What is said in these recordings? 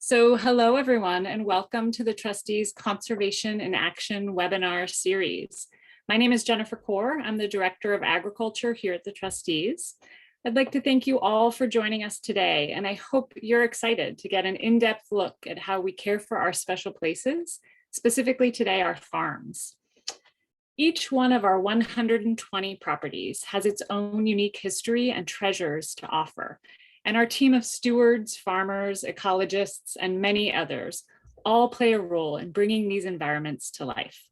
Hello everyone, and welcome to the Trustees Conservation in Action webinar series. My name is Jennifer Kaur. I'm the Director of Agriculture here at the Trustees. I'd like to thank you all for joining us today, and I hope you're excited to get an in-depth look at how we care for our special places, specifically today, our farms. Each one of our 120 properties has its own unique history and treasures to offer. And our team of stewards, farmers, ecologists, and many others all play a role in bringing these environments to life.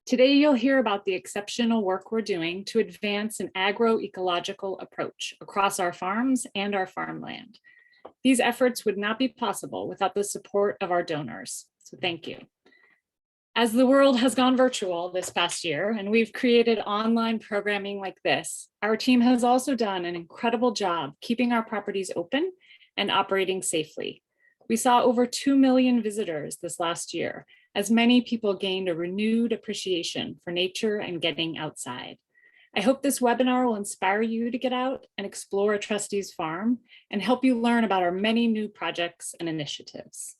Today, you'll hear about the exceptional work we're doing to advance an agroecological approach across our farms and our farmland. These efforts would not be possible without the support of our donors, so thank you. As the world has gone virtual this past year and we've created online programming like this, our team has also done an incredible job keeping our properties open and operating safely. We saw over 2 million visitors this last year, as many people gained a renewed appreciation for nature and getting outside. I hope this webinar will inspire you to get out and explore a Trustees farm and help you learn about our many new projects and initiatives.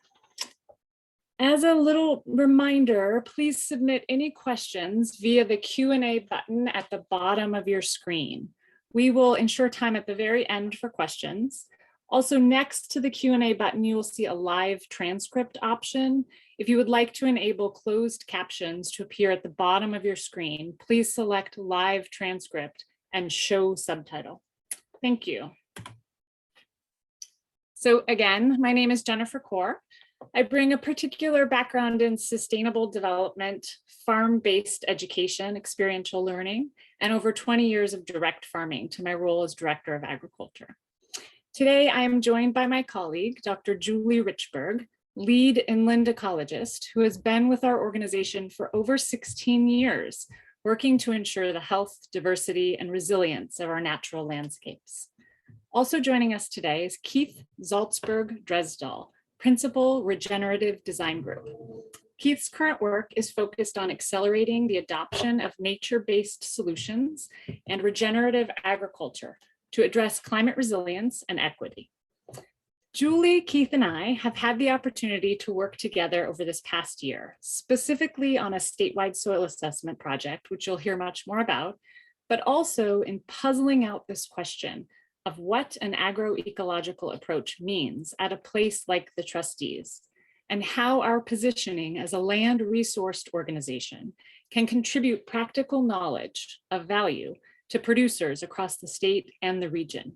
As a little reminder, please submit any questions via the Q&A button at the bottom of your screen. We will ensure time at the very end for questions. Also, next to the Q&A button, you will see a live transcript option. If you would like to enable closed captions to appear at the bottom of your screen, please select live transcript and show subtitle. Thank you. So again, my name is Jennifer Kaur. I bring a particular background in sustainable development, farm-based education, experiential learning, and over 20 years of direct farming to my role as Director of Agriculture. Today, I am joined by my colleague, Dr. Julie Richberg, lead inland ecologist, who has been with our organization for over 16 years, working to ensure the health, diversity, and resilience of our natural landscapes. Also joining us today is Keith Zaltzberg-Dresdal, Principal Regenerative Design Group. Keith's current work is focused on accelerating the adoption of nature-based solutions and regenerative agriculture to address climate resilience and equity. Julie, Keith, and I have had the opportunity to work together over this past year, specifically on a statewide soil assessment project, which you'll hear much more about, but also in puzzling out this question of what an agroecological approach means at a place like the Trustees, and how our positioning as a land resourced organization can contribute practical knowledge of value to producers across the state and the region,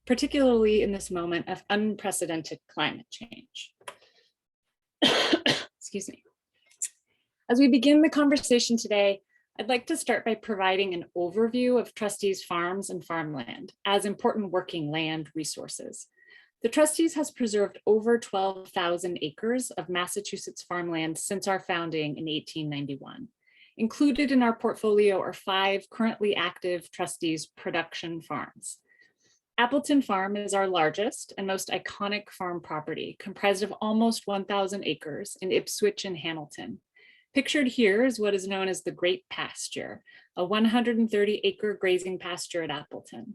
particularly in this moment of unprecedented climate change. Excuse me. As we begin the conversation today, I'd like to start by providing an overview of Trustees farms and farmland as important working land resources. The Trustees has preserved over 12,000 acres of Massachusetts farmland since our founding in 1891. Included in our portfolio are 5 currently active Trustees production farms. Appleton Farm is our largest and most iconic farm property, comprised of almost 1,000 acres in Ipswich and Hamilton. Pictured here is what is known as the Great Pasture, a 130-acre grazing pasture at Appleton.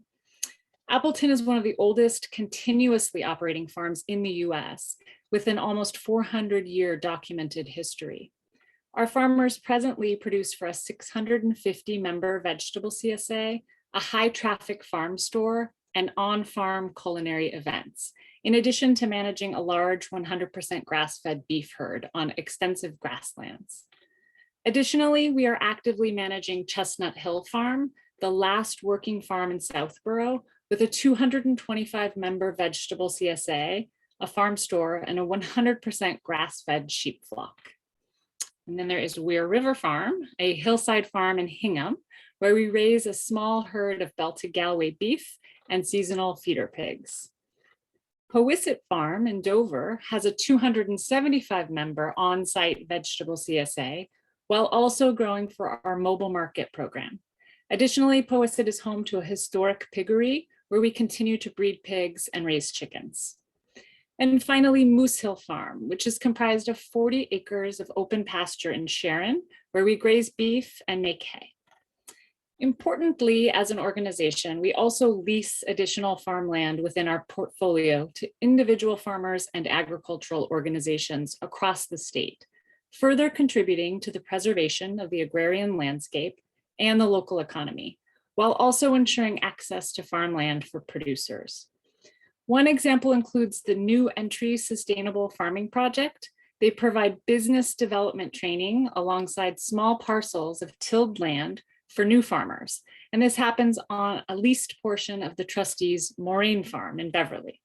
Appleton is one of the oldest continuously operating farms in the US, with an almost 400-year documented history. Our farmers presently produce for a 650-member vegetable CSA, a high-traffic farm store, and on-farm culinary events, in addition to managing a large 100% grass-fed beef herd on extensive grasslands. Additionally, we are actively managing Chestnut Hill Farm, the last working farm in Southborough, with a 225-member vegetable CSA, a farm store, and a 100% grass-fed sheep flock. And then there is Weir River Farm, a hillside farm in Hingham, where we raise a small herd of Belted Galway beef and seasonal feeder pigs. Powysset Farm in Dover has a 275-member on-site vegetable CSA, while also growing for our mobile market program. Additionally, Powysset is home to a historic piggery where we continue to breed pigs and raise chickens. And finally, Moose Hill Farm, which is comprised of 40 acres of open pasture in Sharon, where we graze beef and make hay. Importantly, as an organization, we also lease additional farmland within our portfolio to individual farmers and agricultural organizations across the state, further contributing to the preservation of the agrarian landscape and the local economy, while also ensuring access to farmland for producers. One example includes the New Entry Sustainable Farming Project. They provide business development training alongside small parcels of tilled land for new farmers. And this happens on a leased portion of the Trustees' Moraine Farm in Beverly.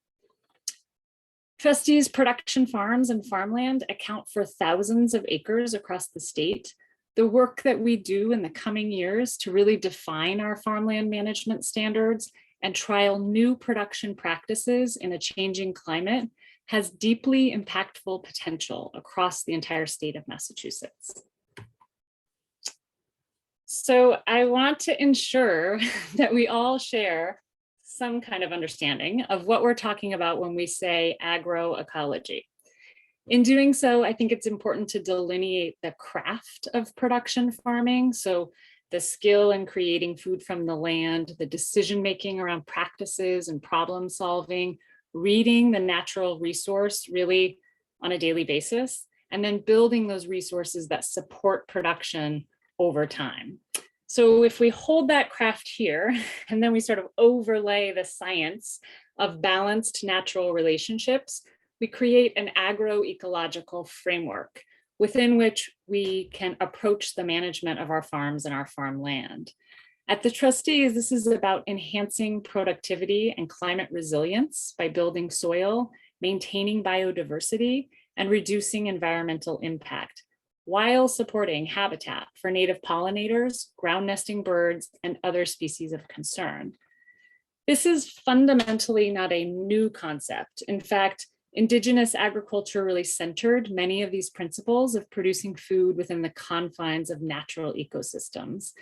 Trustees' production farms and farmland account for thousands of acres across the state. The work that we do in the coming years to really define our farmland management standards and trial new production practices in a changing climate has deeply impactful potential across the entire state of Massachusetts. So I want to ensure that we all share some kind of understanding of what we're talking about when we say agroecology. In doing so, I think it's important to delineate the craft of production farming. So the skill in creating food from the land, the decision-making around practices and problem solving, reading the natural resource really on a daily basis, and then building those resources that support production over time. So if we hold that craft here, and then we sort of overlay the science of balanced natural relationships, we create an agroecological framework within which we can approach the management of our farms and our farmland. At the Trustees, this is about enhancing productivity and climate resilience by building soil, maintaining biodiversity, and reducing environmental impact, while supporting habitat for native pollinators, ground nesting birds, and other species of concern. This is fundamentally not a new concept. In fact, Indigenous agriculture really centered many of these principles of producing food within the confines of natural ecosystems.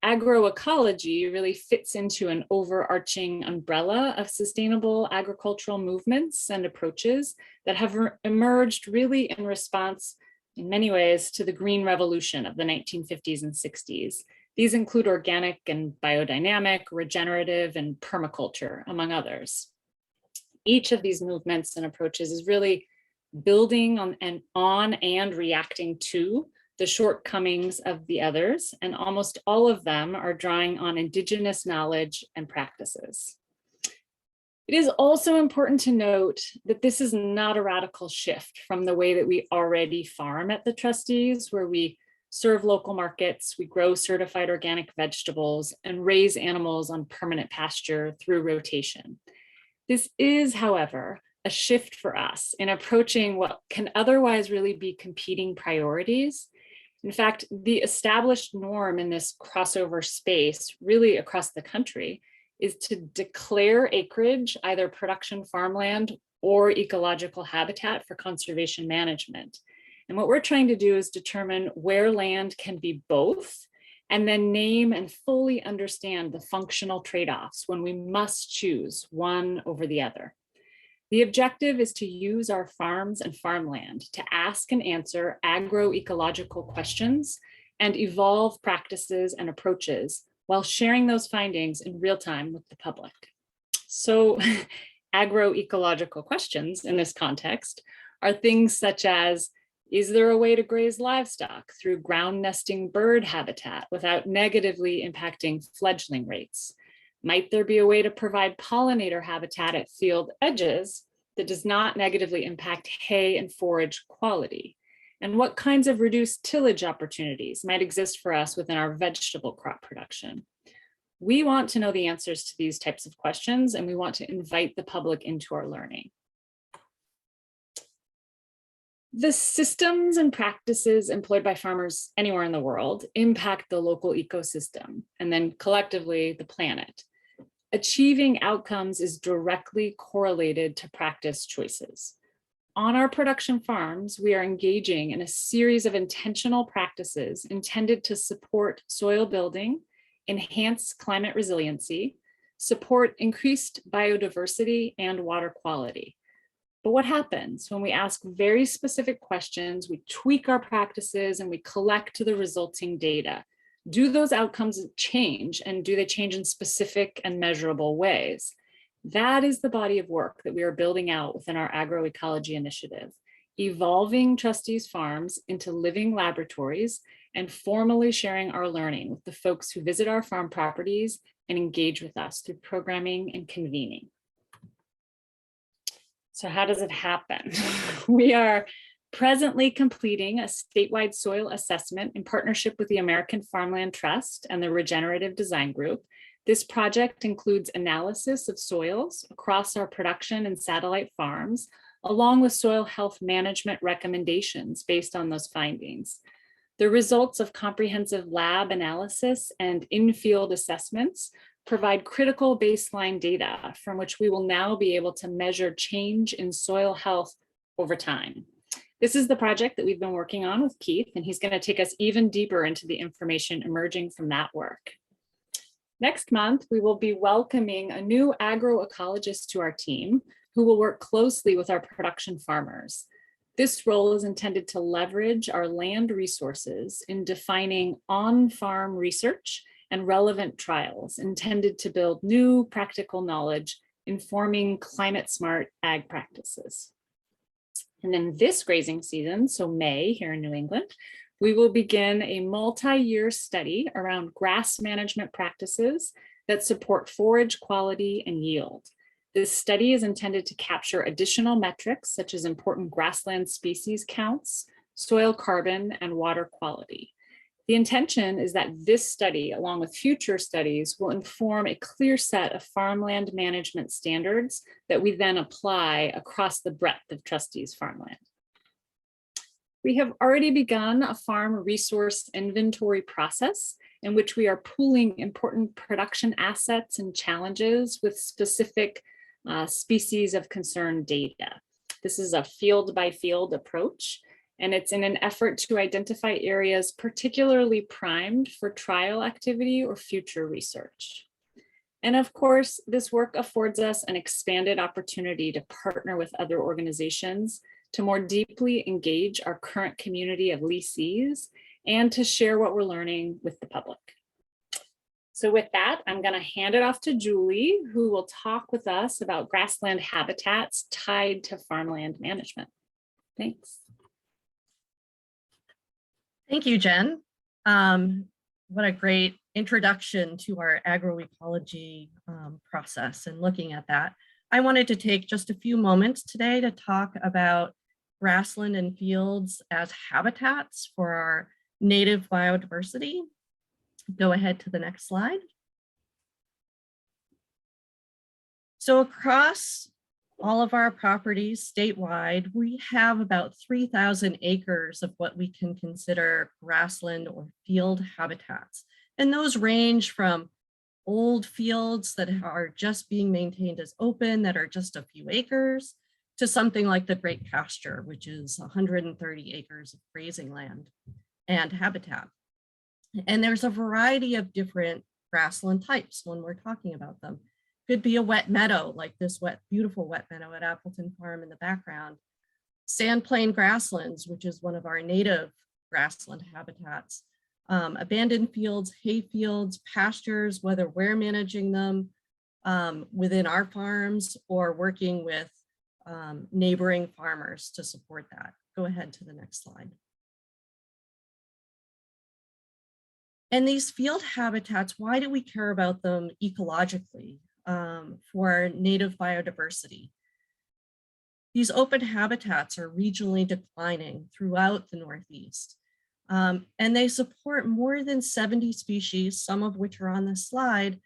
Agroecology really fits into an overarching umbrella of sustainable agricultural movements and approaches that have emerged really in response, in many ways, to the Green Revolution of the 1950s and 60s. These include organic and biodynamic, regenerative, and permaculture, among others. Each of these movements and approaches is really building on and reacting to the shortcomings of the others, and almost all of them are drawing on Indigenous knowledge and practices. It is also important to note that this is not a radical shift from the way that we already farm at the Trustees, where we serve local markets, we grow certified organic vegetables, and raise animals on permanent pasture through rotation. This is, however, a shift for us in approaching what can otherwise really be competing priorities. In fact, the established norm in this crossover space, really across the country, is to declare acreage, either production farmland or ecological habitat for conservation management. And what we're trying to do is determine where land can be both, and then name and fully understand the functional trade-offs when we must choose one over the other. The objective is to use our farms and farmland to ask and answer agroecological questions and evolve practices and approaches while sharing those findings in real time with the public. So agroecological questions in this context are things such as, is there a way to graze livestock through ground nesting bird habitat without negatively impacting fledgling rates? Might there be a way to provide pollinator habitat at field edges that does not negatively impact hay and forage quality? And what kinds of reduced tillage opportunities might exist for us within our vegetable crop production? We want to know the answers to these types of questions, and we want to invite the public into our learning. The systems and practices employed by farmers anywhere in the world impact the local ecosystem and then collectively the planet. Achieving outcomes is directly correlated to practice choices. On our production farms, we are engaging in a series of intentional practices intended to support soil building, enhance climate resiliency, support increased biodiversity and water quality. But what happens when we ask very specific questions, we tweak our practices, and we collect the resulting data? Do those outcomes change, and do they change in specific and measurable ways? That is the body of work that we are building out within our agroecology initiative, evolving Trustees farms into living laboratories and formally sharing our learning with the folks who visit our farm properties and engage with us through programming and convening. So how does it happen? We are presently completing a statewide soil assessment in partnership with the American Farmland Trust and the Regenerative Design Group. This project includes analysis of soils across our production and satellite farms, along with soil health management recommendations based on those findings. The results of comprehensive lab analysis and in-field assessments provide critical baseline data from which we will now be able to measure change in soil health over time. This is the project that we've been working on with Keith, and he's going to take us even deeper into the information emerging from that work. Next month, we will be welcoming a new agroecologist to our team who will work closely with our production farmers. This role is intended to leverage our land resources in defining on-farm research and relevant trials intended to build new practical knowledge informing climate-smart ag practices. And then this grazing season, so May here in New England, we will begin a multi-year study around grass management practices that support forage quality and yield. This study is intended to capture additional metrics such as important grassland species counts, soil carbon, and water quality. The intention is that this study, along with future studies, will inform a clear set of farmland management standards that we then apply across the breadth of Trustees farmland. We have already begun a farm resource inventory process in which we are pooling important production assets and challenges with specific species of concern data. This is a field by field approach, and it's in an effort to identify areas particularly primed for trial activity or future research. And of course, this work affords us an expanded opportunity to partner with other organizations to more deeply engage our current community of lessees and to share what we're learning with the public. So with that, I'm going to hand it off to Julie, who will talk with us about grassland habitats tied to farmland management. Thanks. Thank you, Jen. What a great introduction to our agroecology process and looking at that. I wanted to take just a few moments today to talk about grassland and fields as habitats for our native biodiversity. Go ahead to the next slide. So across all of our properties statewide, we have about 3,000 acres of what we can consider grassland or field habitats. And those range from old fields that are just being maintained as open, that are just a few acres, to something like the Great Pasture, which is 130 acres of grazing land and habitat. And there's a variety of different grassland types when we're talking about them. Could be a wet meadow, like this beautiful wet meadow at Appleton Farm in the background. Sand plain grasslands, which is one of our native grassland habitats. Abandoned fields, hay fields, pastures, whether we're managing them within our farms or working with neighboring farmers to support that. Go ahead to the next slide. And these field habitats, why do we care about them ecologically for native biodiversity? These open habitats are regionally declining throughout the Northeast. And they support more than 70 species, some of which are on this slide,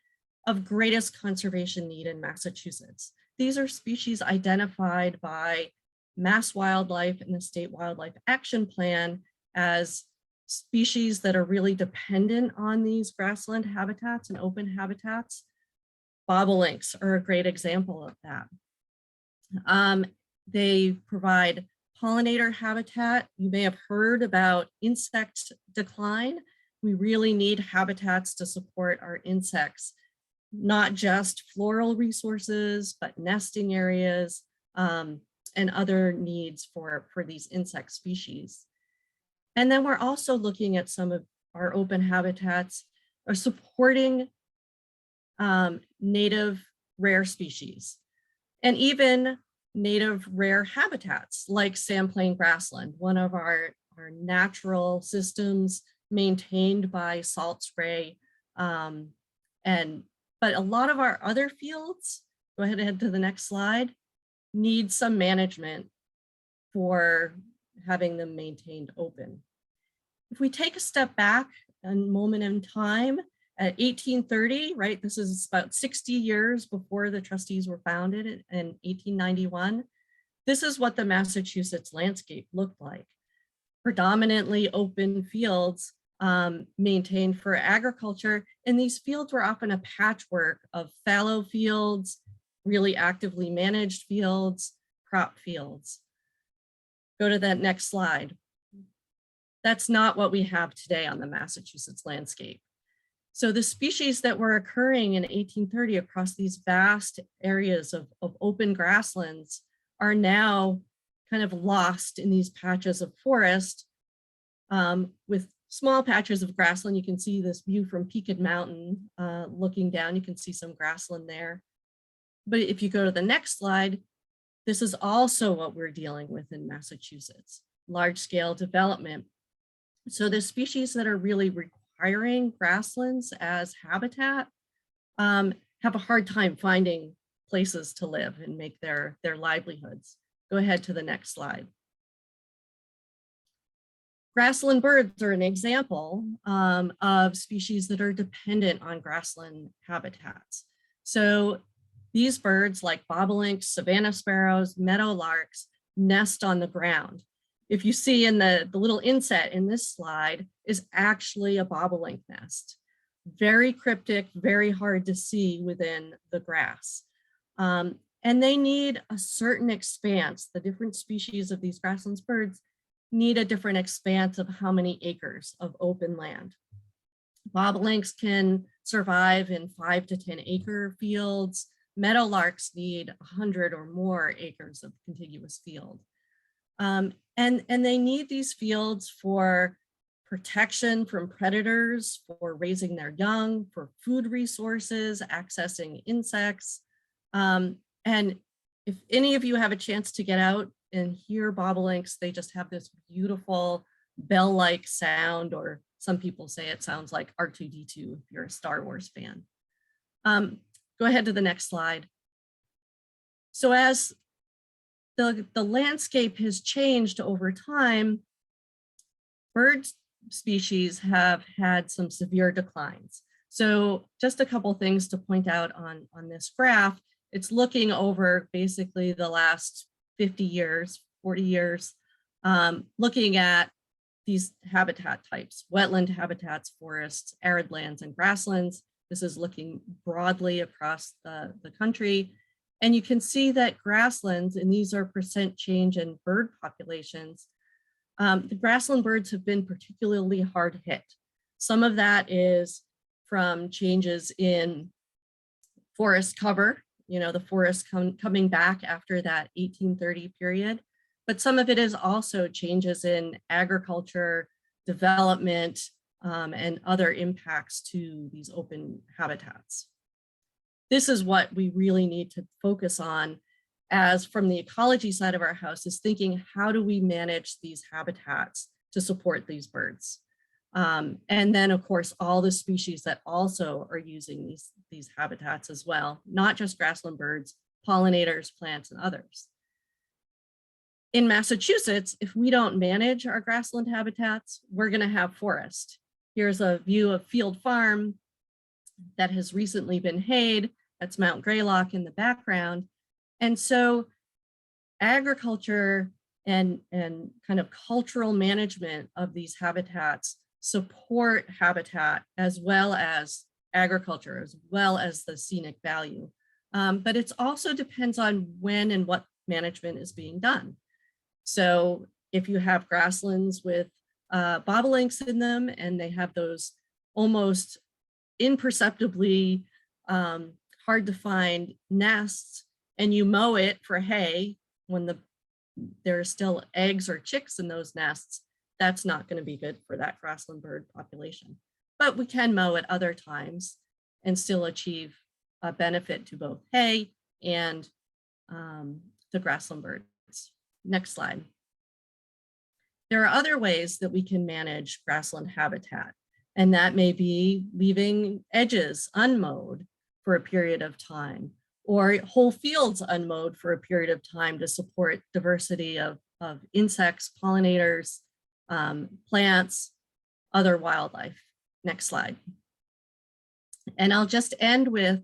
of greatest conservation need in Massachusetts. These are species identified by Mass Wildlife and the State Wildlife Action Plan as species that are really dependent on these grassland habitats and open habitats. Bobolinks are a great example of that. They provide pollinator habitat. You may have heard about insect decline. We really need habitats to support our insects, not just floral resources, but nesting areas and other needs for these insect species. And then we're also looking at some of our open habitats are supporting native rare species and even native rare habitats like sandplain grassland, one of our natural systems maintained by salt spray. But a lot of our other fields, go ahead and head to the next slide, need some management for having them maintained open. If we take a step back a moment in time, at 1830, right, this is about 60 years before the trustees were founded in 1891, this is what the Massachusetts landscape looked like. Predominantly open fields maintained for agriculture, and these fields were often a patchwork of fallow fields, really actively managed fields, crop fields. Go to that next slide. That's not what we have today on the Massachusetts landscape. So the species that were occurring in 1830 across these vast areas of open grasslands are now kind of lost in these patches of forest with small patches of grassland. You can see this view from Peaked Mountain looking down, you can see some grassland there. But if you go to the next slide, this is also what we're dealing with in Massachusetts, large scale development. So the species that are really requiring grasslands as habitat have a hard time finding places to live and make their livelihoods. Go ahead to the next slide. Grassland birds are an example of species that are dependent on grassland habitats. So these birds, like bobolinks, savanna sparrows, meadowlarks, nest on the ground. If you see in the little inset in this slide is actually a bobolink nest. Very cryptic, very hard to see within the grass. And they need a certain expanse. The different species of these grasslands birds need a different expanse of how many acres of open land. Bobolinks can survive in 5 to 10 acre fields. Meadowlarks need 100 or more acres of contiguous field. And they need these fields for protection from predators, for raising their young, for food resources, accessing insects. And if any of you have a chance to get out and hear bobolinks, they just have this beautiful bell-like sound, or some people say it sounds like R2-D2 if you're a Star Wars fan. Go ahead to the next slide. So as the landscape has changed over time, bird species have had some severe declines. So just a couple things to point out on this graph. It's looking over basically the last 50 years, 40 years, looking at these habitat types, wetland habitats, forests, arid lands, and grasslands. This is looking broadly across the country. And you can see that grasslands, and these are percent change in bird populations, the grassland birds have been particularly hard hit. Some of that is from changes in forest cover, you know, the forest coming back after that 1830 period. But some of it is also changes in agriculture, development, and other impacts to these open habitats. This is what we really need to focus on as from the ecology side of our house, is thinking, how do we manage these habitats to support these birds? And then of course, all the species that also are using these habitats as well, not just grassland birds, pollinators, plants, and others. In Massachusetts, if we don't manage our grassland habitats, we're gonna have forest. Here's a view of Field Farm that has recently been hayed. That's Mount Greylock in the background. And so agriculture and kind of cultural management of these habitats support habitat as well as agriculture, as well as the scenic value. But it also depends on when and what management is being done. So if you have grasslands with bobolinks in them, and they have those almost imperceptibly hard to find nests, and you mow it for hay when there are still eggs or chicks in those nests, that's not going to be good for that grassland bird population. But we can mow at other times and still achieve a benefit to both hay and the grassland birds. Next slide. There are other ways that we can manage grassland habitat, and that may be leaving edges unmowed for a period of time, or whole fields unmowed for a period of time to support diversity of insects, pollinators, plants, other wildlife. Next slide. And I'll just end with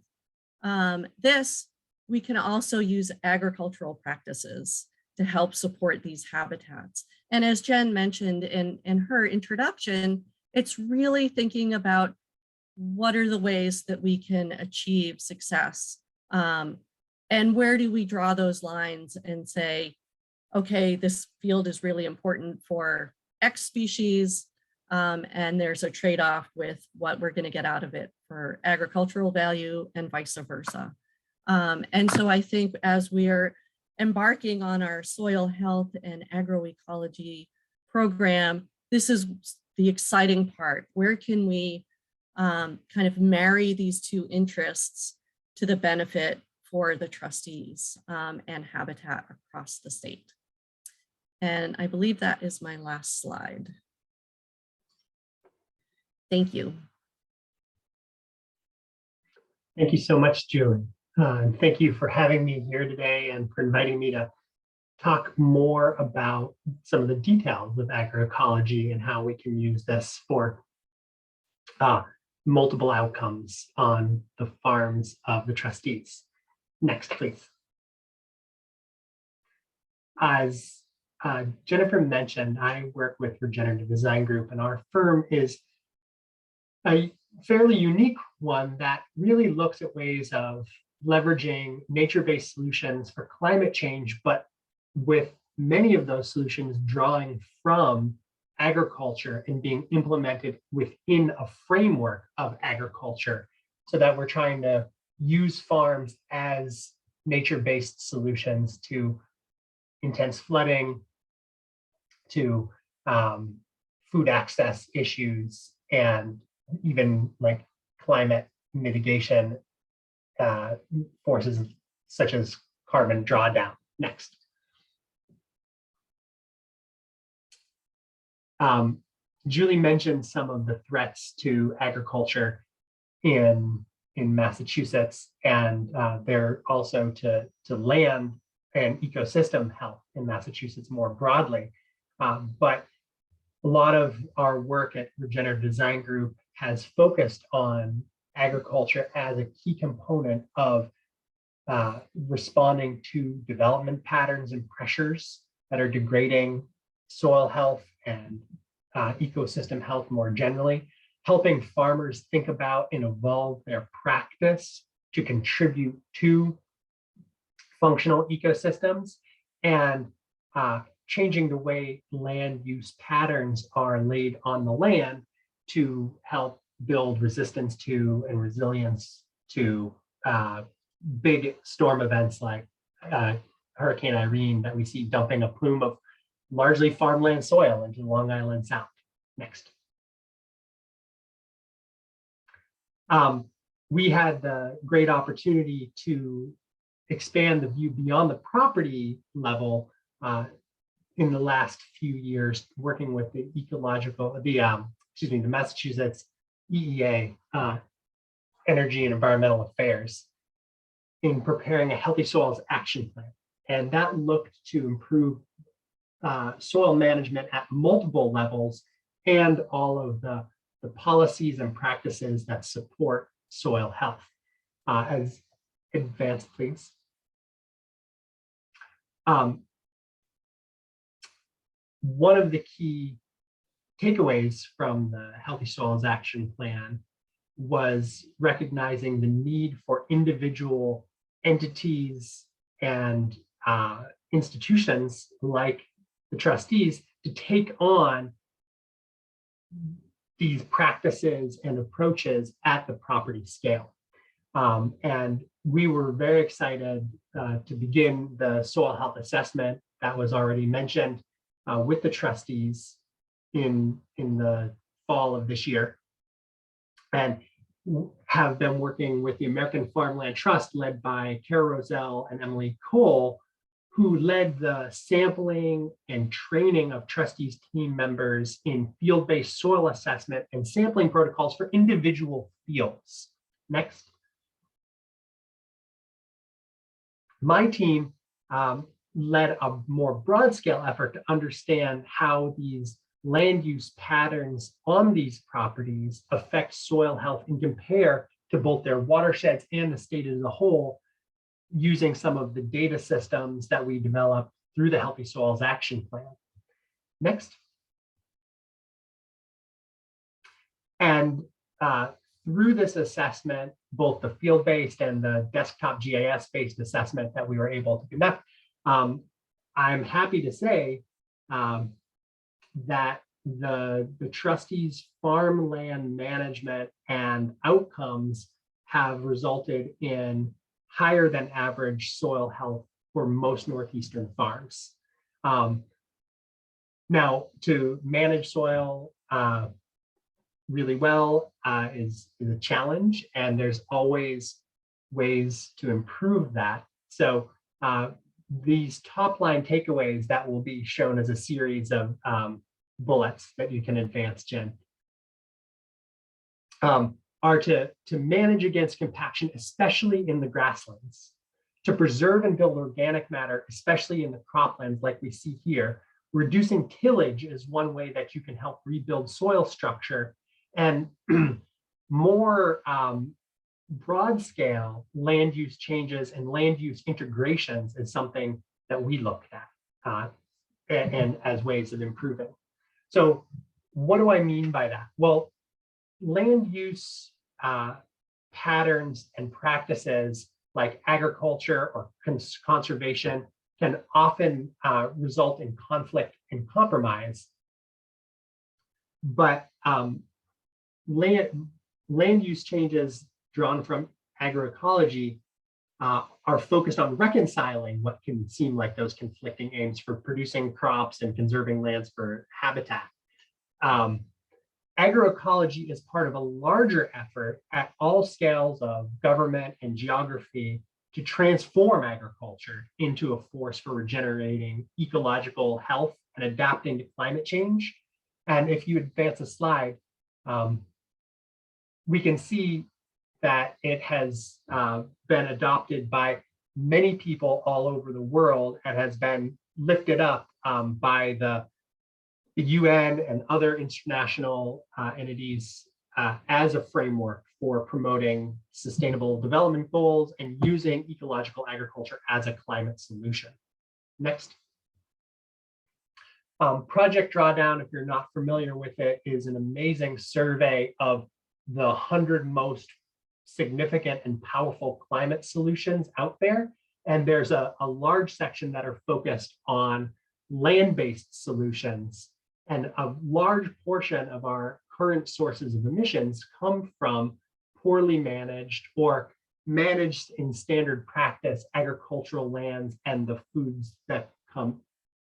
this. We can also use agricultural practices to help support these habitats. And as Jen mentioned in her introduction, it's really thinking about what are the ways that we can achieve success, and where do we draw those lines and say, okay, this field is really important for X species, and there's a trade-off with what we're going to get out of it for agricultural value and vice versa. And so I think as we are embarking on our soil health and agroecology program, this is the exciting part. Where can we kind of marry these two interests to the benefit for the trustees and habitat across the state? And I believe that is my last slide. Thank you. Thank you so much, Julie. And thank you for having me here today and for inviting me to talk more about some of the details of agroecology and how we can use this for multiple outcomes on the farms of the trustees. Next, please. As Jennifer mentioned, I work with Regenerative Design Group, and our firm is a fairly unique one that really looks at ways of leveraging nature-based solutions for climate change, but with many of those solutions drawing from agriculture and being implemented within a framework of agriculture, so that we're trying to use farms as nature-based solutions to intense flooding, to food access issues, and even like climate mitigation forces such as carbon drawdown. Next. Julie mentioned some of the threats to agriculture in Massachusetts, and they're also to land and ecosystem health in Massachusetts more broadly. But a lot of our work at Regenerative Design Group has focused on agriculture as a key component of responding to development patterns and pressures that are degrading soil health and ecosystem health more generally, helping farmers think about and evolve their practice to contribute to functional ecosystems, and changing the way land use patterns are laid on the land to help build resistance to and resilience to big storm events like Hurricane Irene that we see dumping a plume of largely farmland soil into Long Island Sound. Next. We had the great opportunity to expand the view beyond the property level in the last few years, working with the the Massachusetts EEA, Energy and Environmental Affairs, in preparing a Healthy Soils Action Plan. And that looked to improve soil management at multiple levels and all of the policies and practices that support soil health. As advanced, please. One of the key takeaways from the Healthy Soils Action Plan was recognizing the need for individual entities and institutions like the trustees to take on these practices and approaches at the property scale. And we were very excited to begin the soil health assessment that was already mentioned with the trustees in the fall of this year, and have been working with the American Farmland Trust, led by Kara Roselle and Emily Cole, who led the sampling and training of trustees team members in field-based soil assessment and sampling protocols for individual fields. Next. My team led a more broad scale effort to understand how these land use patterns on these properties affect soil health and compare to both their watersheds and the state as a whole, using some of the data systems that we developed through the Healthy Soils Action Plan. Next. And through this assessment, both the field-based and the desktop GIS-based assessment that we were able to conduct, I'm happy to say that the trustees' farmland management and outcomes have resulted in higher than average soil health for most Northeastern farms. Now, to manage soil really well is a challenge, and there's always ways to improve that. So these top line takeaways that will be shown as a series of bullets that you can advance, Jen, are to manage against compaction, especially in the grasslands, to preserve and build organic matter, especially in the croplands like we see here. Reducing tillage is one way that you can help rebuild soil structure, and more broad scale land use changes and land use integrations is something that we looked at and as ways of improving. So what do I mean by that? Well, land use patterns and practices like agriculture or conservation can often result in conflict and compromise. But land use changes drawn from agroecology are focused on reconciling what can seem like those conflicting aims for producing crops and conserving lands for habitat. Agroecology is part of a larger effort at all scales of government and geography to transform agriculture into a force for regenerating ecological health and adapting to climate change. And if you advance a slide, we can see that it has been adopted by many people all over the world and has been lifted up by the UN and other international entities as a framework for promoting sustainable development goals and using ecological agriculture as a climate solution. Next. Project Drawdown, if you're not familiar with it, is an amazing survey of the 100 most significant and powerful climate solutions out there. And there's a large section that are focused on land-based solutions. And a large portion of our current sources of emissions come from poorly managed or managed in standard practice agricultural lands and the foods that come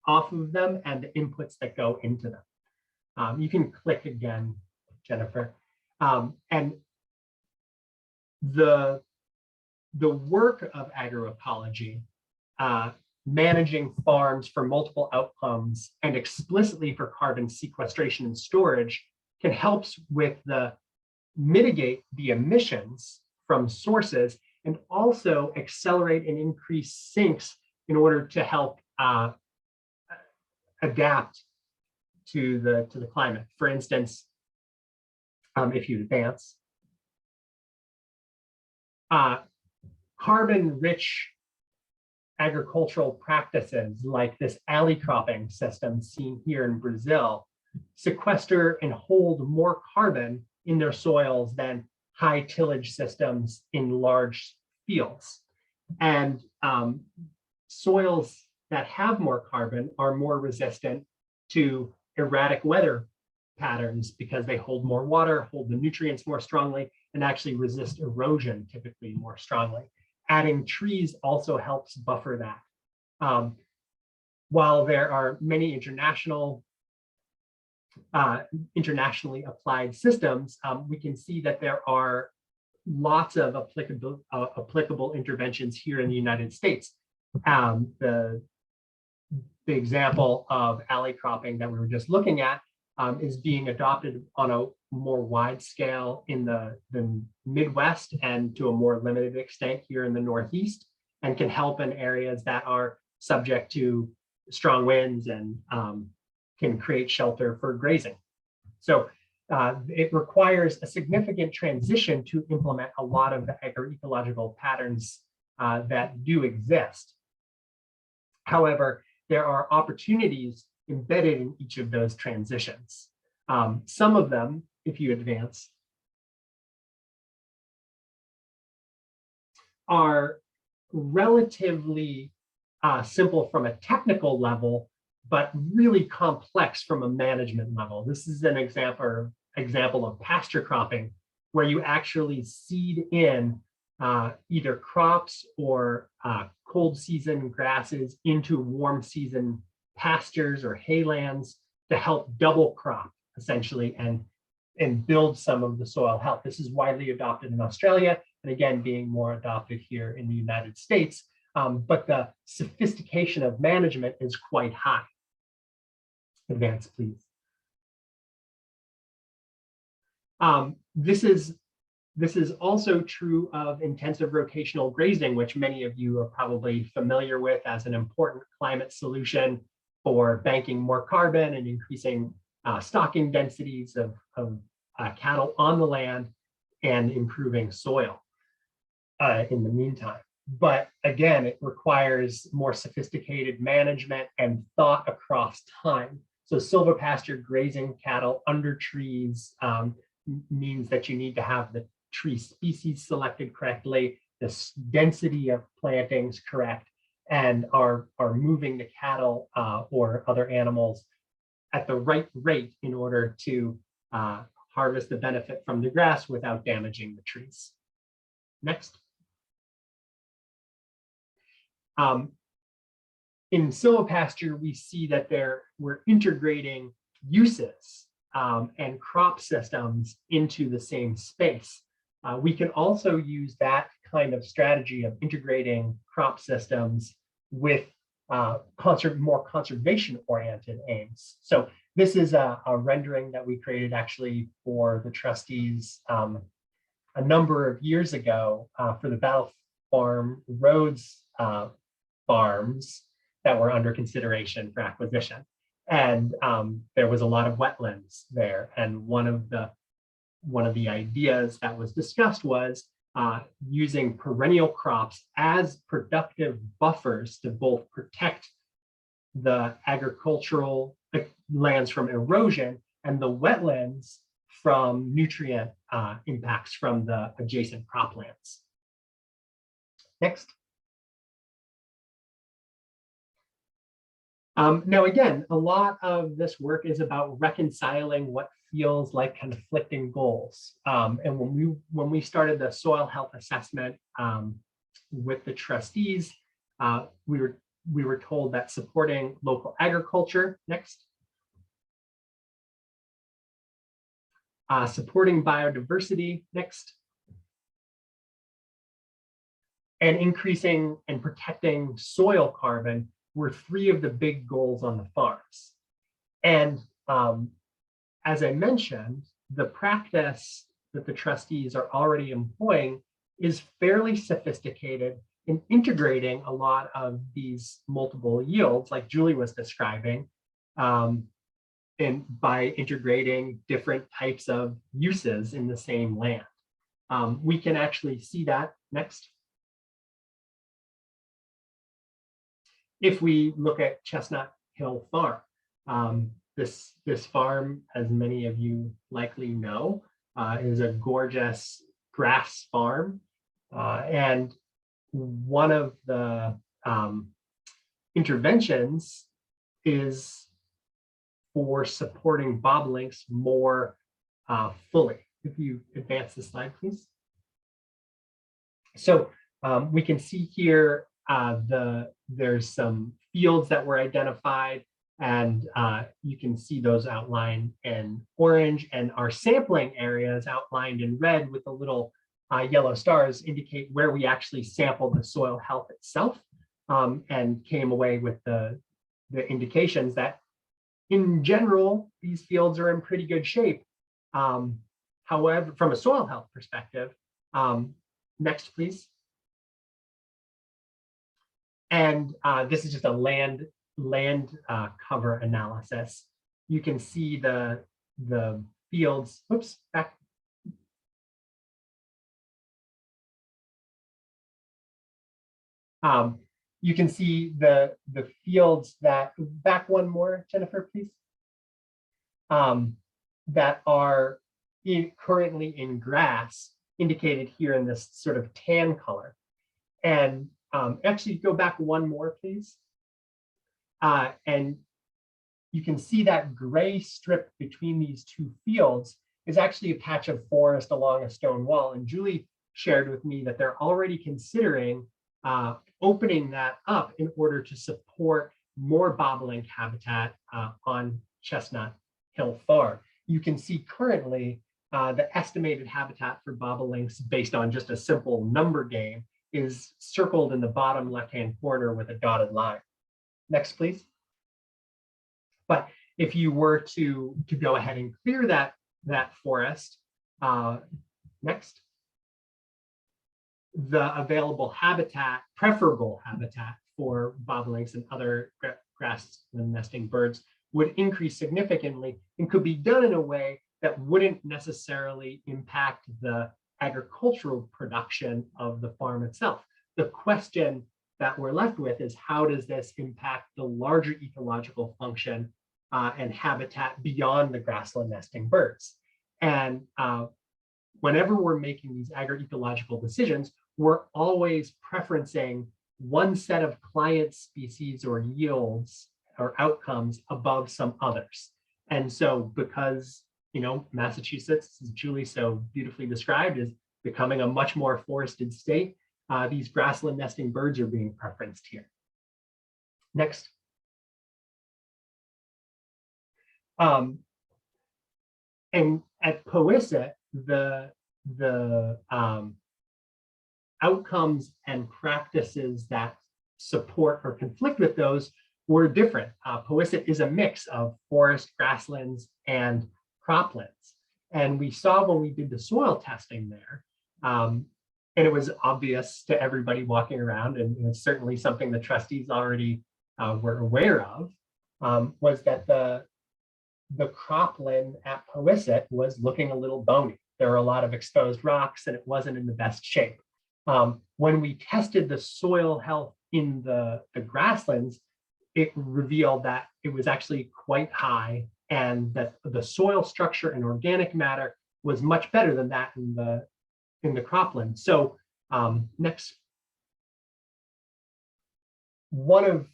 off of them and the inputs that go into them. You can click again, Jennifer. And the work of agroecology, managing farms for multiple outcomes and explicitly for carbon sequestration and storage, can help with mitigate the emissions from sources and also accelerate and increase sinks in order to help adapt to the climate. For instance, if you advance, carbon-rich agricultural practices like this alley cropping system seen here in Brazil sequester and hold more carbon in their soils than high tillage systems in large fields. And soils that have more carbon are more resistant to erratic weather patterns because they hold more water, hold the nutrients more strongly, and actually resist erosion typically more strongly. Adding trees also helps buffer that. While there are many international internationally applied systems, we can see that there are lots of applicable interventions here in the United States. The example of alley cropping that we were just looking at is being adopted on a more wide scale in the Midwest and to a more limited extent here in the Northeast, and can help in areas that are subject to strong winds and can create shelter for grazing. So it requires a significant transition to implement a lot of the agroecological patterns that do exist. However, there are opportunities embedded in each of those transitions. Some of them, if you advance, are relatively simple from a technical level, but really complex from a management level. This is an example of pasture cropping, where you actually seed in either crops or cold season grasses into warm season pastures or haylands to help double crop essentially and build some of the soil health. This is widely adopted in Australia, and again, being more adopted here in the United States. But the sophistication of management is quite high. Advance, please. This is also true of intensive rotational grazing, which many of you are probably familiar with as an important climate solution for banking more carbon and increasing stocking densities of cattle on the land and improving soil in the meantime. But again, it requires more sophisticated management and thought across time. So silvopasture grazing cattle under trees means that you need to have the tree species selected correctly, the density of plantings correct, and are moving the cattle or other animals at the right rate in order to harvest the benefit from the grass without damaging the trees. Next. In silvopasture, we see that we're integrating uses and crop systems into the same space. We can also use that kind of strategy of integrating crop systems with more conservation-oriented aims. So this is a rendering that we created actually for the trustees a number of years ago for the Battle Farm Roads farms that were under consideration for acquisition. And there was a lot of wetlands there. And one of the ideas that was discussed was using perennial crops as productive buffers to both protect the agricultural lands from erosion and the wetlands from nutrient impacts from the adjacent croplands. Next. Now, again, a lot of this work is about reconciling what feels like conflicting goals. And when we started the soil health assessment with the trustees, we were told that supporting local agriculture, next, supporting biodiversity, next, and increasing and protecting soil carbon were three of the big goals on the farms. And as I mentioned, the practice that the trustees are already employing is fairly sophisticated in integrating a lot of these multiple yields, like Julie was describing, and by integrating different types of uses in the same land. We can actually see that next. If we look at Chestnut Hill Farm, this farm, as many of you likely know, is a gorgeous grass farm. And one of the interventions is for supporting bobolinks more fully. If you advance the slide, please. So we can see here there's some fields that were identified And you can see those outlined in orange, and our sampling areas outlined in red with the little yellow stars indicate where we actually sampled the soil health itself, and came away with the indications that in general, these fields are in pretty good shape. However, from a soil health perspective, next please. And this is just a land cover analysis. You can see the fields. Oops, back. You can see the fields that, back one more, Jennifer, please. That are currently in grass, indicated here in this sort of tan color. And actually go back one more, please. And you can see that gray strip between these two fields is actually a patch of forest along a stone wall. And Julie shared with me that they're already considering opening that up in order to support more bobolink habitat on Chestnut Hill Farm. You can see currently the estimated habitat for bobolinks based on just a simple number game is circled in the bottom left-hand corner with a dotted line. Next, please. But if you were to go ahead and clear that forest, next, the available habitat, preferable habitat for bobolinks and other grassland nesting birds would increase significantly and could be done in a way that wouldn't necessarily impact the agricultural production of the farm itself. The question that we're left with is, how does this impact the larger ecological function and habitat beyond the grassland nesting birds? And whenever we're making these agroecological decisions, we're always preferencing one set of client species or yields or outcomes above some others. And so because, you know, Massachusetts, as Julie so beautifully described, is becoming a much more forested state, these grassland nesting birds are being preferenced here. Next. And at Powysset, the outcomes and practices that support or conflict with those were different. Powysset is a mix of forest, grasslands, and croplands. And we saw when we did the soil testing there, and it was obvious to everybody walking around, and it's certainly something the trustees already were aware of, was that the cropland at Powysset was looking a little bony. There were a lot of exposed rocks and it wasn't in the best shape. When we tested the soil health in the grasslands, it revealed that it was actually quite high and that the soil structure and organic matter was much better than that in the cropland. So next, one of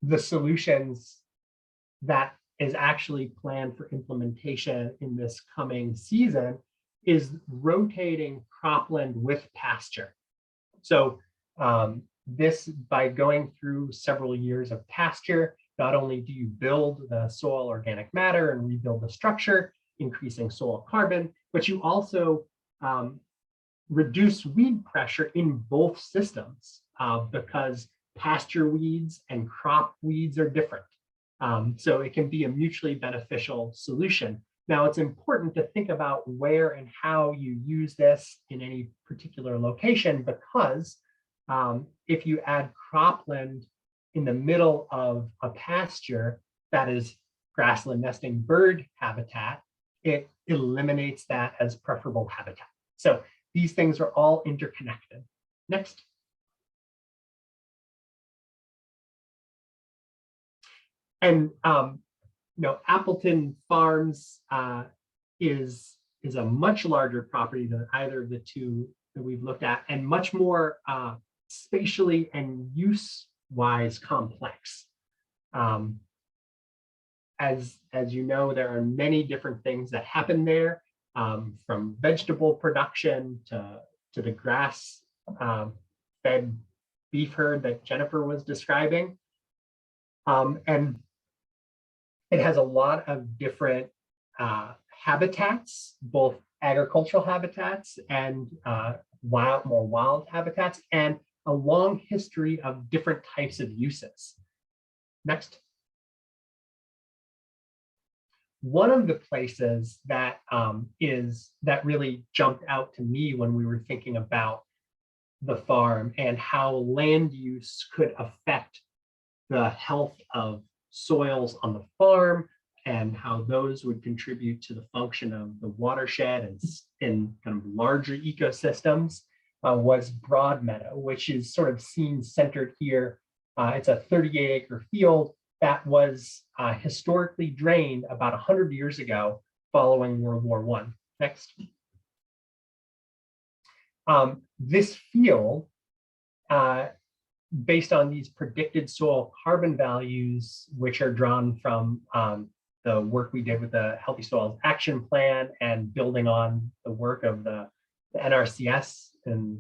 the solutions that is actually planned for implementation in this coming season is rotating cropland with pasture. So this, by going through several years of pasture, not only do you build the soil organic matter and rebuild the structure, increasing soil carbon, but you also reduce weed pressure in both systems because pasture weeds and crop weeds are different. So it can be a mutually beneficial solution. Now, it's important to think about where and how you use this in any particular location, because if you add cropland in the middle of a pasture that is grassland nesting bird habitat, it eliminates that as preferable habitat. So these things are all interconnected. Next. And Appleton Farms is a much larger property than either of the two that we've looked at, and much more spatially and use-wise complex. As you know, there are many different things that happen there, from vegetable production to the grass fed beef herd that Jennifer was describing. And It has a lot of different habitats, both agricultural habitats and more wild habitats, and a long history of different types of uses. Next. One of the places that that really jumped out to me when we were thinking about the farm and how land use could affect the health of soils on the farm and how those would contribute to the function of the watershed and in kind of larger ecosystems was Broadmeadow, which is sort of seen centered here. It's a 38-acre field that was historically drained about 100 years ago following World War I. Next. This field, based on these predicted soil carbon values, which are drawn from the work we did with the Healthy Soils Action Plan and building on the work of the NRCS and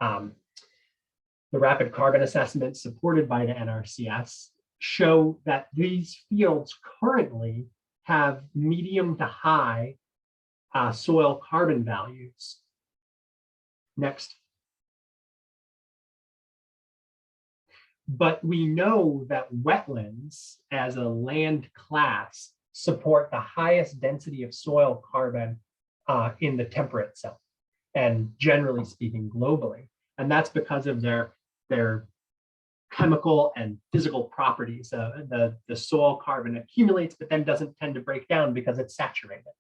the rapid carbon assessment supported by the NRCS, show that these fields currently have medium to high soil carbon values. Next. But we know that wetlands as a land class support the highest density of soil carbon in the temperate zone, and generally speaking globally. And that's because of their chemical and physical properties. The soil carbon accumulates, but then doesn't tend to break down because it's saturated.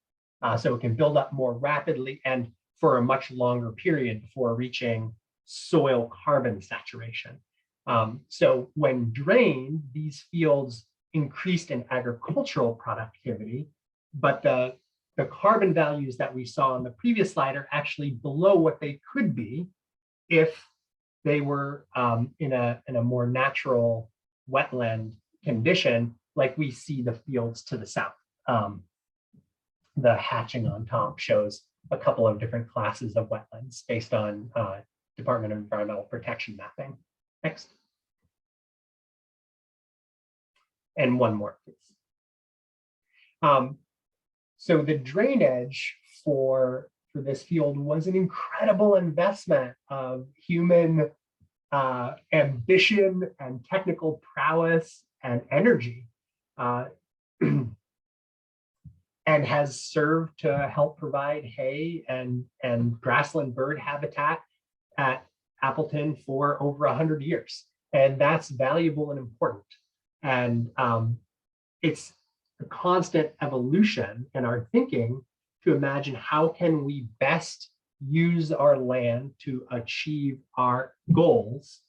So it can build up more rapidly and for a much longer period before reaching soil carbon saturation. So when drained, these fields increased in agricultural productivity, but the carbon values that we saw on the previous slide are actually below what they could be if they were in a more natural wetland condition, like we see the fields to the south. The hatching on top shows a couple of different classes of wetlands based on Department of Environmental Protection mapping. Next. And one more, please. So the drainage for this field was an incredible investment of human ambition and technical prowess and energy, and has served to help provide hay and grassland bird habitat at Appleton for over 100 years. And that's valuable and important. And it's a constant evolution in our thinking to imagine how can we best use our land to achieve our goals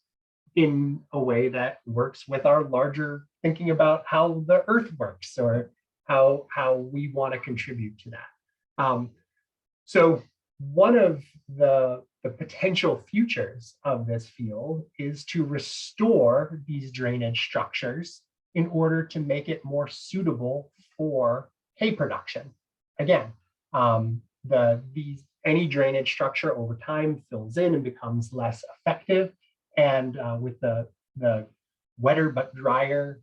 in a way that works with our larger thinking about how the earth works or how we want to contribute to that. So one of the potential futures of this field is to restore these drainage structures in order to make it more suitable for hay production. Again, any drainage structure over time fills in and becomes less effective. And with the wetter but drier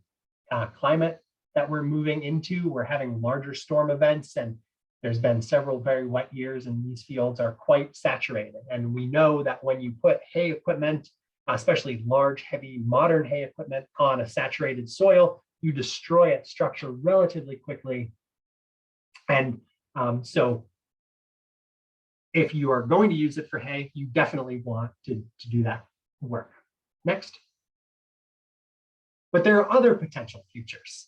climate that we're moving into, we're having larger storm events, and there's been several very wet years, and these fields are quite saturated. And we know that when you put hay equipment, especially large, heavy, modern hay equipment on a saturated soil, you destroy its structure relatively quickly. And so if you are going to use it for hay, you definitely want to do that work. Next. But there are other potential futures.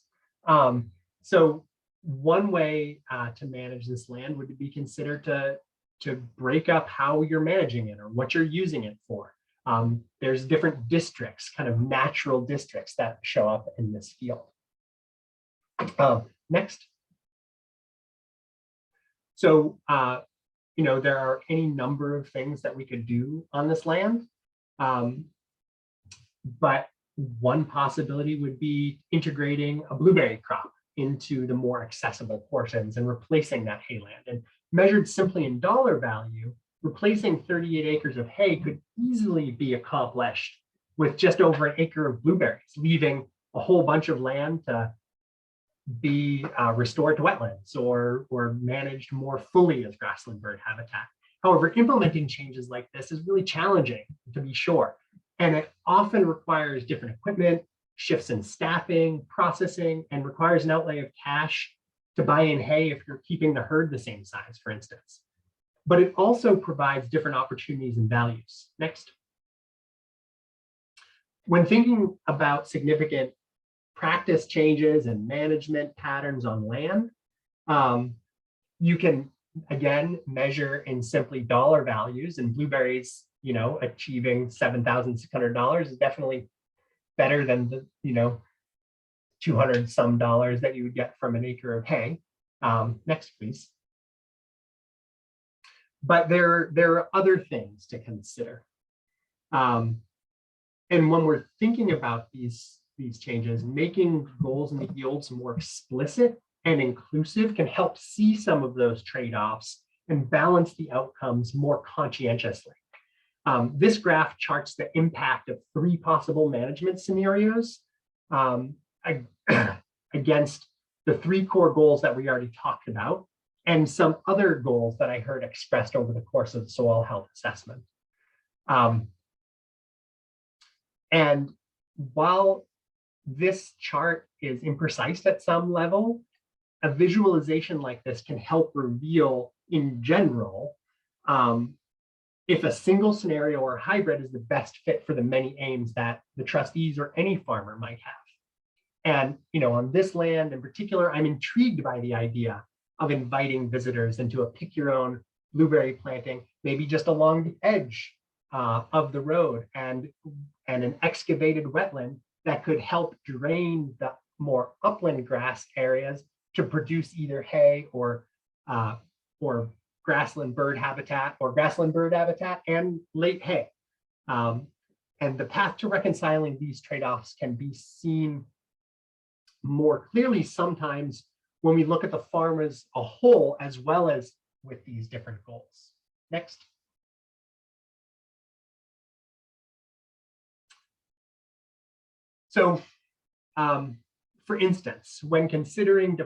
So one way to manage this land would be considered to break up how you're managing it or what you're using it for. There's different districts, kind of natural districts that show up in this field. Next. So, there are any number of things that we could do on this land. But one possibility would be integrating a blueberry crop into the more accessible portions and replacing that hayland. And measured simply in dollar value, replacing 38 acres of hay could easily be accomplished with just over an acre of blueberries, leaving a whole bunch of land to be restored to wetlands or managed more fully as grassland bird habitat. However, implementing changes like this is really challenging, to be sure, and it often requires different equipment, shifts in staffing, processing, and requires an outlay of cash to buy in hay if you're keeping the herd the same size, for instance. But it also provides different opportunities and values. Next. When thinking about significant practice changes and management patterns on land, you can, again, measure in simply dollar values, and blueberries, achieving $7,600 is definitely better than the, 200 some dollars that you would get from an acre of hay. Next, please. But there are other things to consider. And when we're thinking about these changes, making goals and yields more explicit and inclusive can help see some of those trade-offs and balance the outcomes more conscientiously. This graph charts the impact of 3 possible management scenarios against the 3 core goals that we already talked about, and some other goals that I heard expressed over the course of the soil health assessment. And while this chart is imprecise at some level, a visualization like this can help reveal, in general, if a single scenario or hybrid is the best fit for the many aims that the trustees or any farmer might have. And on this land in particular, I'm intrigued by the idea of inviting visitors into a pick your own blueberry planting, maybe just along the edge of the road, and an excavated wetland that could help drain the more upland grass areas to produce either hay or grassland bird habitat, and late hay. And the path to reconciling these trade-offs can be seen more clearly sometimes when we look at the farm as a whole, as well as with these different goals. Next. So, for instance, when considering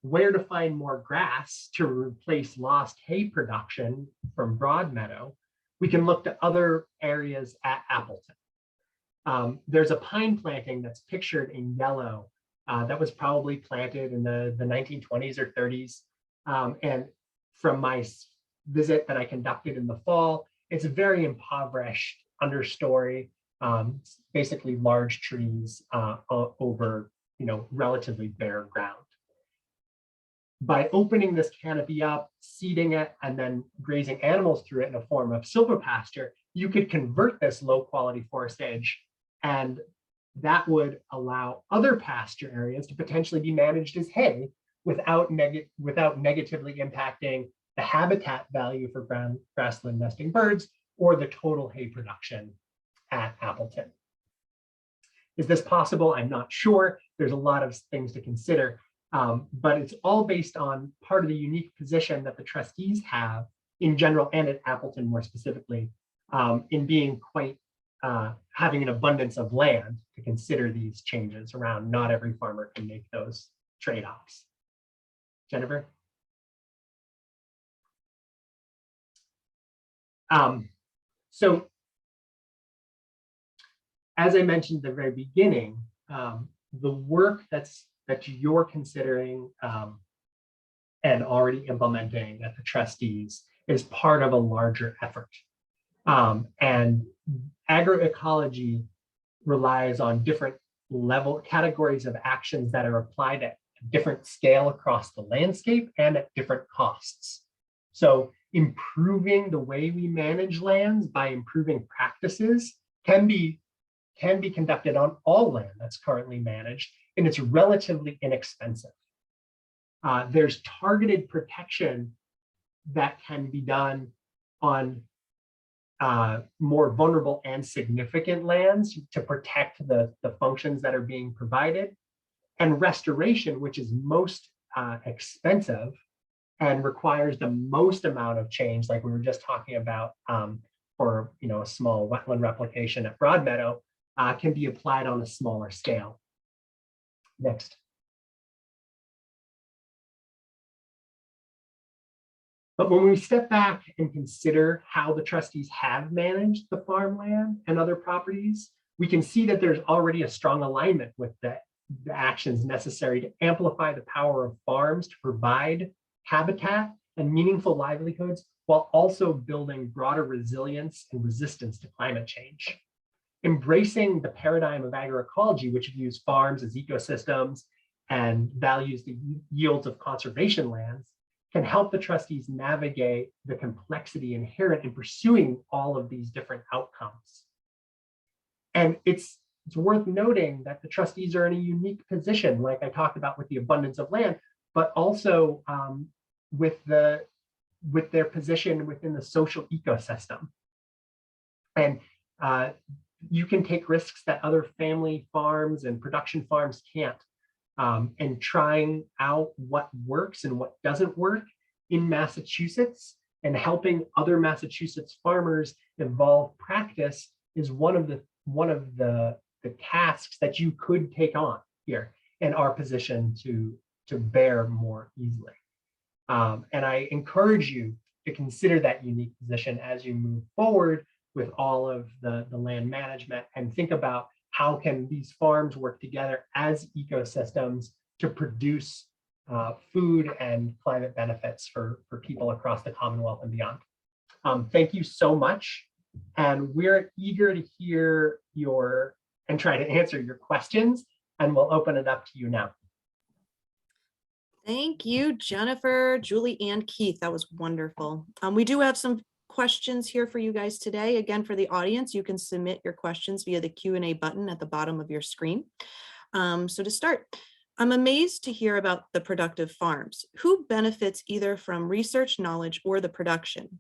where to find more grass to replace lost hay production from broadmeadow, we can look to other areas at Appleton. There's a pine planting that's pictured in yellow that was probably planted in the 1920s or 30s. And from my visit that I conducted in the fall, it's a very impoverished understory, basically large trees over relatively bare ground. By opening this canopy up, seeding it, and then grazing animals through it in a form of silvopasture, you could convert this low quality forest edge, and that would allow other pasture areas to potentially be managed as hay without negatively impacting the habitat value for grassland nesting birds or the total hay production at Appleton. Is this possible? I'm not sure. There's a lot of things to consider, but it's all based on part of the unique position that the trustees have in general, and at Appleton more specifically, in being quite having an abundance of land to consider these changes around. Not every farmer can make those trade-offs. Jennifer? So as I mentioned at the very beginning, the work that you're considering and already implementing at the trustees is part of a larger effort. And agroecology relies on different categories of actions that are applied at different scale across the landscape and at different costs. So improving the way we manage lands by improving practices can be conducted on all land that's currently managed, and it's relatively inexpensive. There's targeted protection that can be done on more vulnerable and significant lands to protect the functions that are being provided, and restoration, which is most expensive and requires the most amount of change, like we were just talking about for a small wetland replication at Broadmeadow, can be applied on a smaller scale. Next. But when we step back and consider how the trustees have managed the farmland and other properties, we can see that there's already a strong alignment with the actions necessary to amplify the power of farms to provide habitat and meaningful livelihoods, while also building broader resilience and resistance to climate change. Embracing the paradigm of agroecology, which views farms as ecosystems and values the yields of conservation lands, can help the trustees navigate the complexity inherent in pursuing all of these different outcomes. And it's worth noting that the trustees are in a unique position, like I talked about with the abundance of land, but also with their position within the social ecosystem. And you can take risks that other family farms and production farms can't. And trying out what works and what doesn't work in Massachusetts and helping other Massachusetts farmers evolve practice is one of the tasks that you could take on here and are positioned to bear more easily. And I encourage you to consider that unique position as you move forward with all of the land management, and think about how can these farms work together as ecosystems to produce food and climate benefits for people across the Commonwealth and beyond. Thank you so much. And we're eager to hear and try to answer your questions, and we'll open it up to you now. Thank you, Jennifer, Julie, and Keith. That was wonderful. We do have some questions here for you guys today. Again, for the audience, you can submit your questions via the Q&A button at the bottom of your screen. So to start, I'm amazed to hear about the productive farms. Who benefits either from research knowledge or the production?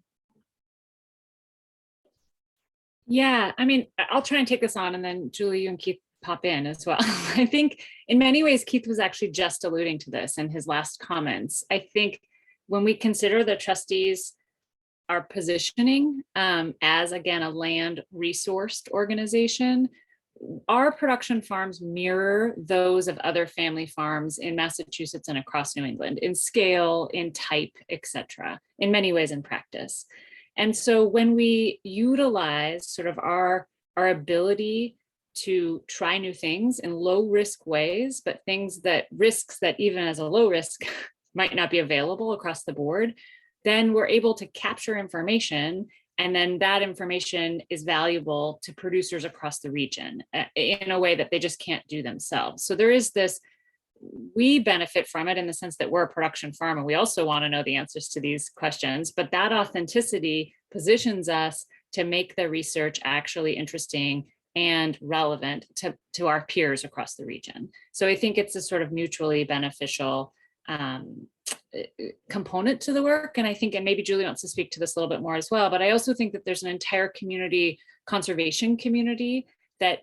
Yeah, I mean, I'll try and take this on, and then Julie, you and Keith pop in as well. I think in many ways, Keith was actually just alluding to this in his last comments. I think when we consider the trustees are positioning as, again, a land resourced organization, our production farms mirror those of other family farms in Massachusetts and across New England in scale, in type, etc., in many ways in practice. And so when we utilize sort of our ability to try new things in low risk ways, but risks that even as a low risk might not be available across the board, then we're able to capture information, and then that information is valuable to producers across the region in a way that they just can't do themselves. So there is this, we benefit from it in the sense that we're a production farm and we also want to know the answers to these questions, but that authenticity positions us to make the research actually interesting and relevant to our peers across the region. So I think it's a sort of mutually beneficial component to the work. And I think, and maybe Julie wants to speak to this a little bit more as well, but I also think that there's an entire conservation community that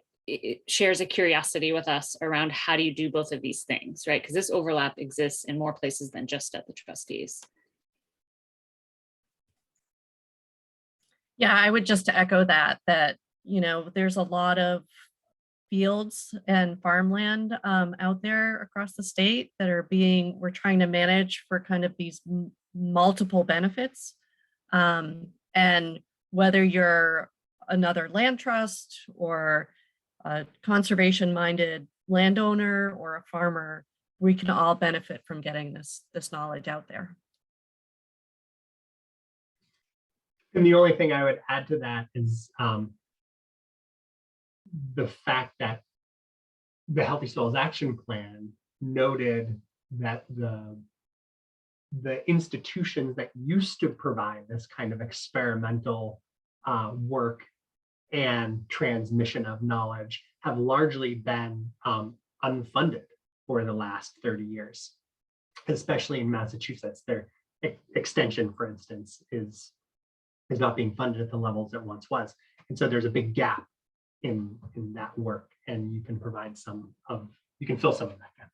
shares a curiosity with us around how do you do both of these things, right? Because this overlap exists in more places than just at the trustees. Yeah, I would just echo that, there's a lot of fields and farmland out there across the state that we're trying to manage for kind of these multiple benefits. And whether you're another land trust or a conservation-minded landowner or a farmer, we can all benefit from getting this knowledge out there. And the only thing I would add to that is the fact that the Healthy Soils Action Plan noted that the institutions that used to provide this kind of experimental work and transmission of knowledge have largely been unfunded for the last 30 years, especially in Massachusetts. Their extension, for instance, is not being funded at the levels it once was. And so there's a big gap in that work, and you can provide you can fill some of that gap.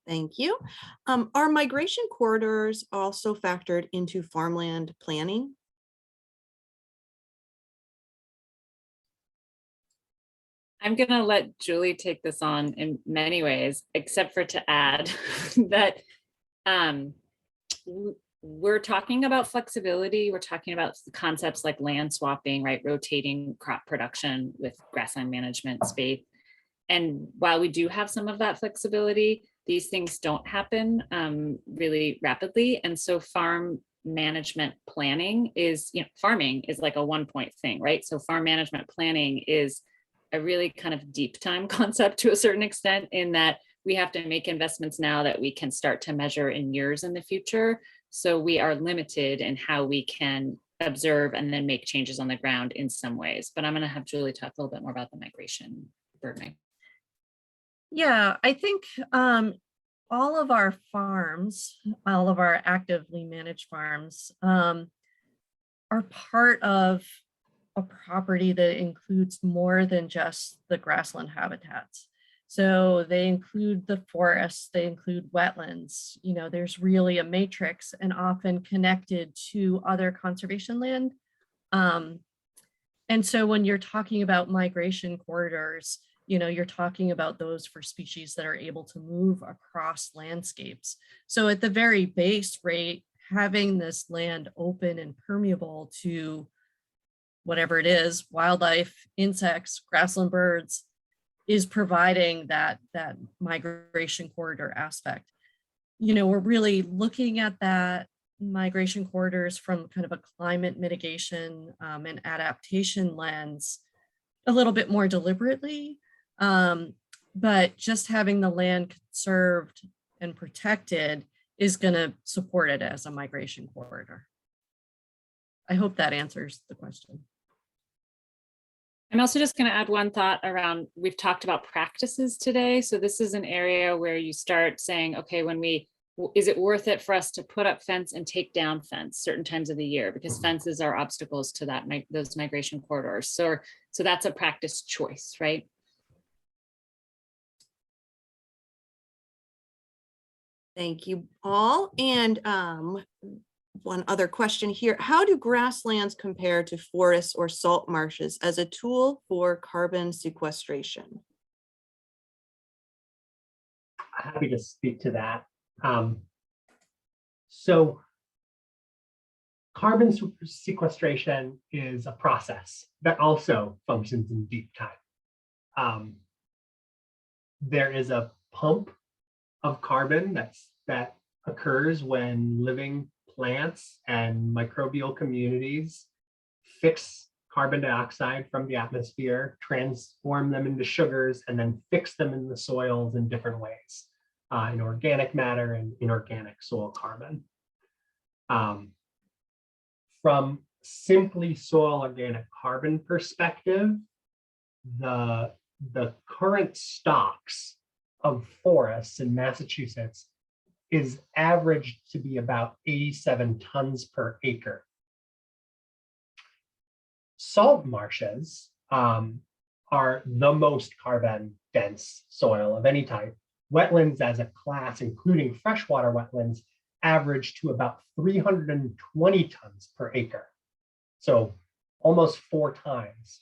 Thank you. Are migration corridors also factored into farmland planning? I'm going to let Julie take this on in many ways, except for to add that we're talking about flexibility. We're talking about concepts like land swapping, right? Rotating crop production with grassland management space. And while we do have some of that flexibility, these things don't happen really rapidly. And so farm management planning is, farming is like a 1-point thing, right? So farm management planning is a really kind of deep time concept to a certain extent, in that we have to make investments now that we can start to measure in years in the future. So we are limited in how we can observe and then make changes on the ground in some ways. But I'm going to have Julie talk a little bit more about the migration, bird migration. Yeah, I think all of our farms, all of our actively managed farms are part of a property that includes more than just the grassland habitats. So they include the forests, they include wetlands, there's really a matrix and often connected to other conservation land. And so when you're talking about migration corridors, you're talking about those for species that are able to move across landscapes. So at the very base rate, having this land open and permeable to whatever it is, wildlife, insects, grassland birds, is providing that migration corridor aspect. We're really looking at that migration corridors from kind of a climate mitigation and adaptation lens a little bit more deliberately. But just having the land conserved and protected is going to support it as a migration corridor. I hope that answers the question. I'm also just going to add one thought around, we've talked about practices today. So this is an area where you start saying, okay, is it worth it for us to put up fence and take down fence certain times of the year, because fences are obstacles to those migration corridors. So that's a practice choice, right? Thank you all. And one other question here. How do grasslands compare to forests or salt marshes as a tool for carbon sequestration? Happy to speak to that. So carbon sequestration is a process that also functions in deep time. There is a pump of carbon that occurs when living plants and microbial communities fix carbon dioxide from the atmosphere, transform them into sugars, and then fix them in the soils in different ways, in organic matter and inorganic soil carbon. From simply soil organic carbon perspective, the current stocks of forests in Massachusetts is averaged to be about 87 tons per acre. Salt marshes are the most carbon dense soil of any type. Wetlands as a class, including freshwater wetlands, average to about 320 tons per acre. So almost 4 times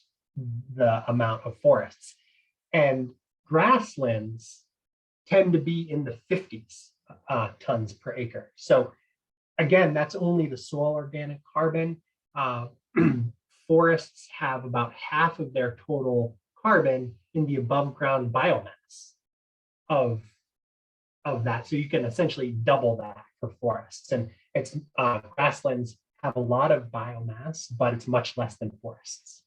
the amount of forests. And grasslands tend to be in the 50s tons per acre. So again, that's only the soil organic carbon. Forests have about half of their total carbon in the above ground biomass of that. So you can essentially double that for forests. And it's grasslands have a lot of biomass, but it's much less than forests.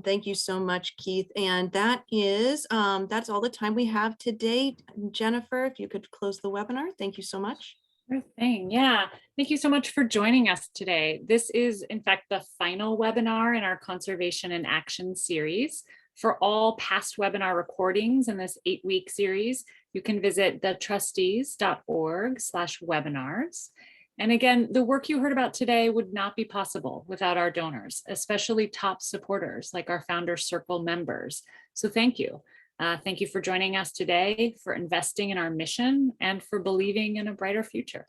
Thank you so much, Keith. And that is, that's all the time we have today. Jennifer, if you could close the webinar. Thank you so much. Sure thing. Yeah. Thank you so much for joining us today. This is, in fact, the final webinar in our Conservation in Action series. For all past webinar recordings in this 8-week series, you can visit thetrustees.org/webinars. And again, the work you heard about today would not be possible without our donors, especially top supporters like our Founders Circle members. So thank you. Thank you for joining us today, for investing in our mission, and for believing in a brighter future.